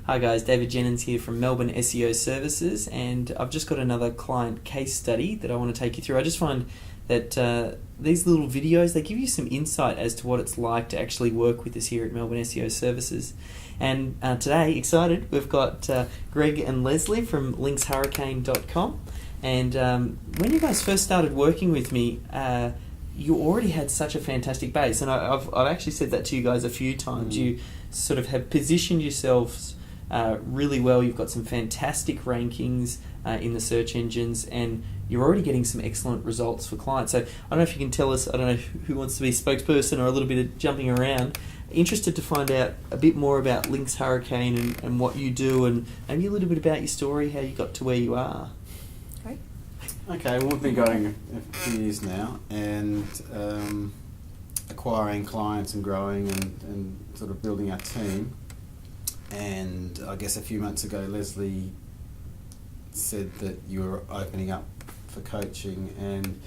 Hi guys, David Jenyns here from Melbourne SEO Services, and I've just got another client case study that I want to take you through. I just find that these little videos, they give you some insight as to what it's like to actually work with us here at Melbourne SEO Services. And today, excited, we've got Greg and Lesley from linxhurricane.com. And when you guys first started working with me, you already had such a fantastic base, and I've actually said that to you guys a few times. You sort of have positioned yourselves really well. You've got some fantastic rankings in the search engines, and you're already getting some excellent results for clients. So I don't know if you can tell us, I don't know who wants to be spokesperson or a little bit of jumping around. Interested to find out a bit more about Linx Hurricane and what you do, and maybe a little bit about your story, how you got to where you are. Okay, well, we've been going a few years now, and acquiring clients and growing and sort of building our team. And I guess a few months ago, Lesley said that you were opening up for coaching, and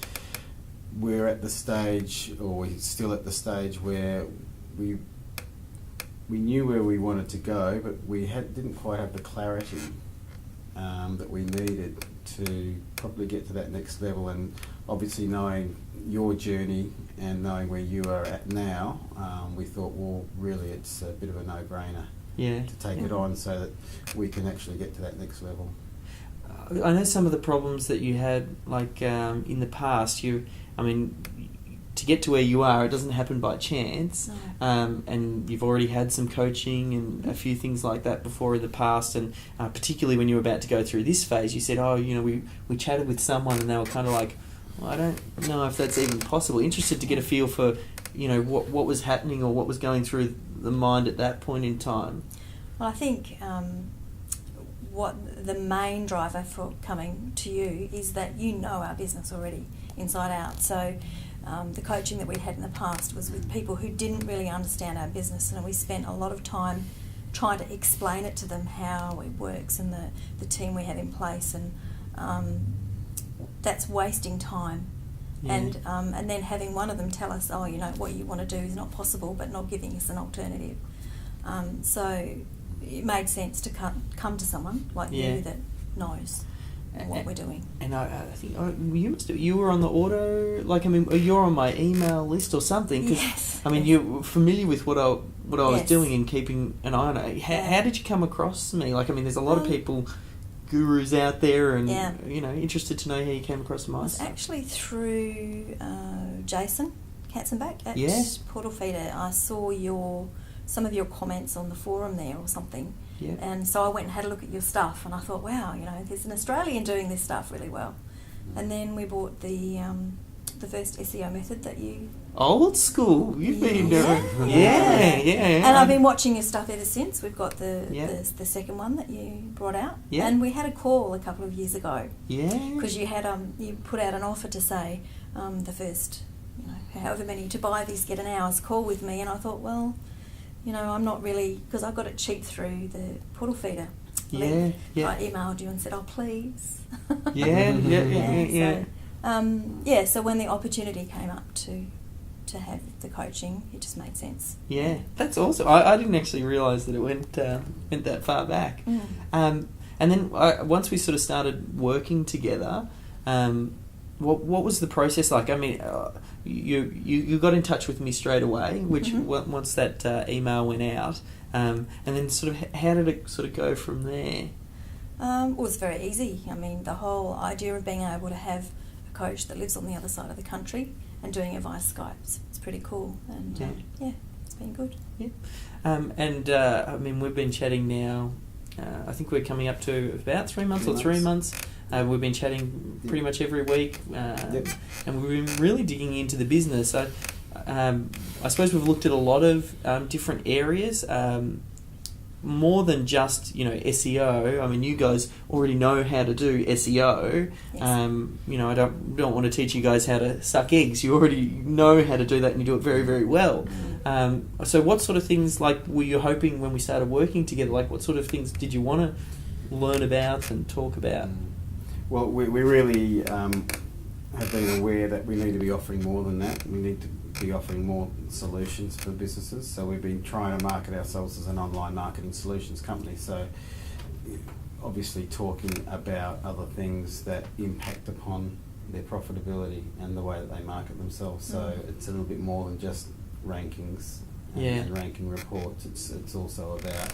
we're at the stage, or we're still at the stage, where we knew where we wanted to go, but we didn't quite have the clarity that we needed to probably get to that next level. And obviously, knowing your journey and knowing where you are at now, we thought, well, really it's a bit of a no-brainer to take it on so that we can actually get to that next level. I know some of the problems that you had, like in the past, to get to where you are, it doesn't happen by chance. No. And you've already had some coaching and a few things like that before in the past, and particularly when you were about to go through this phase, you said, we chatted with someone and they were kind of like, well, I don't know if that's even possible. Interested to get a feel for, what was happening or what was going through the mind at that point in time. Well, I think what the main driver for coming to you is that you know our business already inside out. So the coaching that we had in the past was with people who didn't really understand our business, and we spent a lot of time trying to explain it to them how it works and the team we have in place, and that's wasting time. Yeah. And then having one of them tell us, what you want to do is not possible, but not giving us an alternative. So it made sense to come to someone like you that knows what we're doing. And I think you were on the you're on my email list or something. Yes. You're familiar with what I was doing and keeping an eye on it. How did you come across me? There's a lot of people, gurus out there, and interested to know how you came across my stuff. Actually through Jason Katzenbach at Portal Feeder. I saw some of your comments on the forum there or something. Yeah. And so I went and had a look at your stuff, and I thought, wow, there's an Australian doing this stuff really well. And then we bought the first SEO method that you... Old school. You've been doing... Yeah. And I've been watching your stuff ever since. We've got the second one that you brought out. Yeah. And we had a call a couple of years ago. Yeah. Because you had you put out an offer to say the first, however many to buy these get an hour's call with me, and I thought, well... I'm not really, because I got it cheap through the Portal Feeder. I emailed you and said, oh, please. So when the opportunity came up to have the coaching, it just made sense. Yeah, that's awesome. I didn't actually realise that it went that far back. And then once we sort of started working together, what was the process like? You got in touch with me straight away, which once that email went out, and then sort of how did it sort of go from there? It was very easy. The whole idea of being able to have a coach that lives on the other side of the country and doing it via Skype, it's pretty cool, and it's been good. Yeah. We've been chatting now. I think we're coming up to about 3 months or 3 months. We've been chatting pretty much every week, and we've been really digging into the business. So, I suppose we've looked at a lot of different areas, more than just SEO. You guys already know how to do SEO. Yes. I don't want to teach you guys how to suck eggs. You already know how to do that, and you do it very, very well. So, what sort of things were you hoping when we started working together? What sort of things did you want to learn about and talk about? Well, we really have been aware that we need to be offering more than that. We need to be offering more solutions for businesses. So we've been trying to market ourselves as an online marketing solutions company. So obviously talking about other things that impact upon their profitability and the way that they market themselves. So it's a little bit more than just rankings and ranking reports. It's also about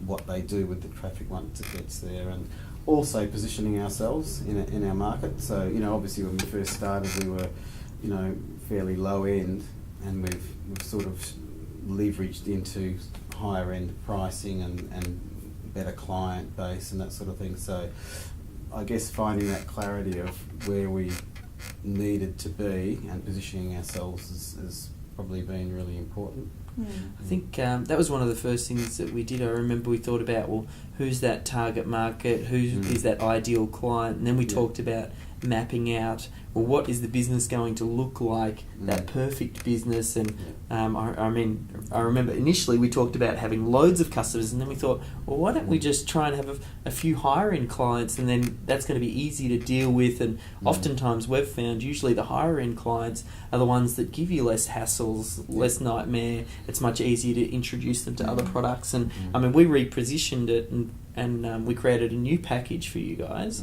what they do with the traffic once it gets there, and also positioning ourselves in our market. So, obviously when we first started, we were, fairly low end, and we've sort of leveraged into higher end pricing and better client base and that sort of thing. So I guess finding that clarity of where we needed to be and positioning ourselves has probably been really important. I think that was one of the first things that we did. I remember we thought about, well, who's that target market, who is that ideal client, and then we talked about mapping out, well, what is the business going to look like, that perfect business. And I remember initially we talked about having loads of customers, and then we thought, well, why don't we just try and have a few higher end clients, and then that's going to be easy to deal with. And oftentimes we've found usually the higher end clients are the ones that give you less hassles, less nightmare. It's much easier to introduce them to other products. And we repositioned it and we created a new package for you guys.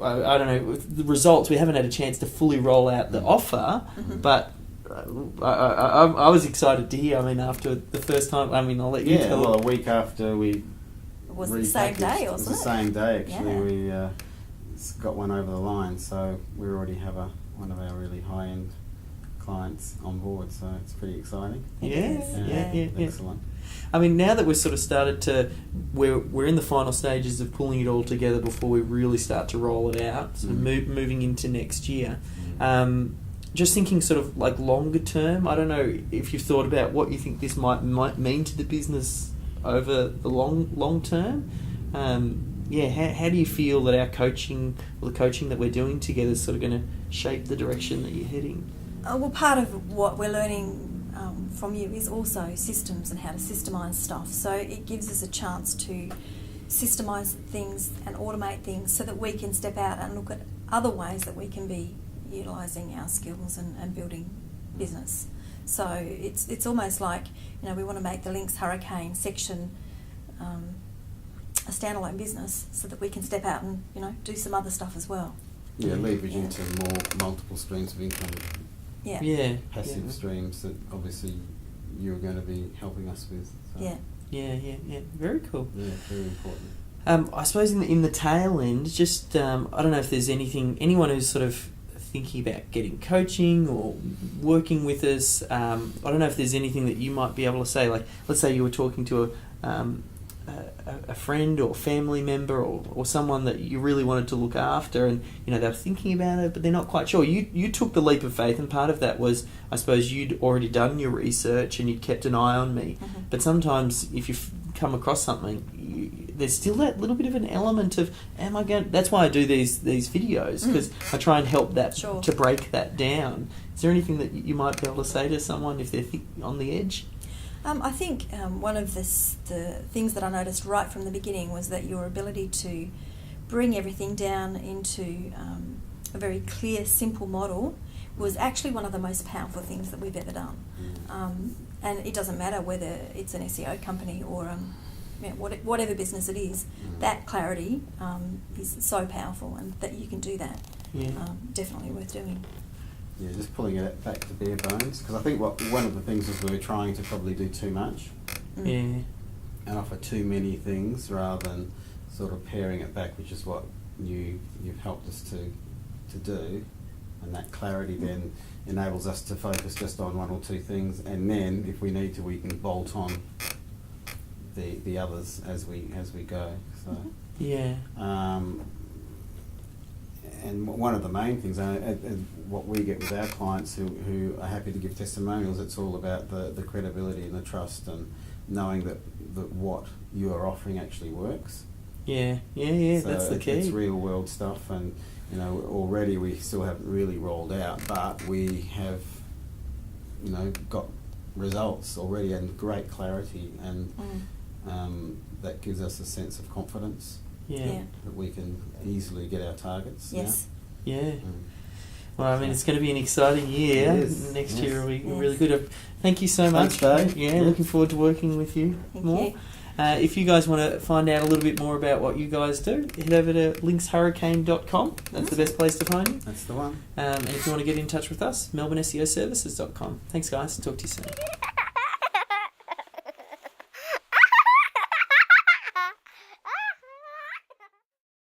I don't know, with the results, we haven't had a chance to fully roll out the offer, but I was excited to hear. After the first time, I'll let you tell. Well, a week after we was it the same day, wasn't it? It was the same day, actually. We got one over the line, so we already have one of our really high-end clients on board, so it's pretty exciting. Yeah. Excellent. Now that we've sort of started to, we're in the final stages of pulling it all together before we really start to roll it out, so moving into next year. Just thinking sort of like longer term, I don't know if you've thought about what you think this might mean to the business over the long term. How do you feel that our coaching, or the coaching that we're doing together, is sort of going to shape the direction that you're heading? Well, part of what we're learning from you is also systems and how to systemise stuff. So it gives us a chance to systemise things and automate things so that we can step out and look at other ways that we can be utilising our skills and building business. So it's almost like, we want to make the Linx Hurricane section a standalone business so that we can step out and, do some other stuff as well. Leverage into more multiple streams of income. Passive streams that obviously you're going to be helping us with. So. Very cool. Yeah, very important. I suppose in the tail end, just I don't know if there's anyone who's sort of thinking about getting coaching or working with us. I don't know if there's anything that you might be able to say. Like, let's say you were talking to a friend or family member or someone that you really wanted to look after, and they're thinking about it but they're not quite sure. You took the leap of faith, and part of that was, I suppose, you'd already done your research and you'd kept an eye on me. But sometimes if you come across something, there's still that little bit of an element of, am I going? That's why I do these videos, because I try and help that to break that down. Is there anything that you might be able to say to someone if they're on the edge? I think one of the things that I noticed right from the beginning was that your ability to bring everything down into a very clear, simple model was actually one of the most powerful things that we've ever done. And it doesn't matter whether it's an SEO company or whatever business it is, that clarity is so powerful, and that you can do that. Definitely worth doing. Yeah, just pulling it back to bare bones, because I think one of the things is we're trying to probably do too much and offer too many things rather than sort of paring it back, which is what you've helped us to do, and that clarity then enables us to focus just on one or two things, and then if we need to, we can bolt on the others as we go. So and one of the main things, and what we get with our clients who are happy to give testimonials, it's all about the credibility and the trust, and knowing that what you are offering actually works. So that's the key. It's real world stuff, and already we still haven't really rolled out, but we have got results already and great clarity, and that gives us a sense of confidence. That we can easily get our targets. Yes. Yeah. Well, I mean, it's going to be an exciting year. Next year will be really good. Thank you so much. Thanks, Dave. Looking forward to working with you more. If you guys want to find out a little bit more about what you guys do, head over to linxhurricane.com. That's the best place to find you. That's the one. And if you want to get in touch with us, melbourneseoservices.com. Thanks, guys. Talk to you soon.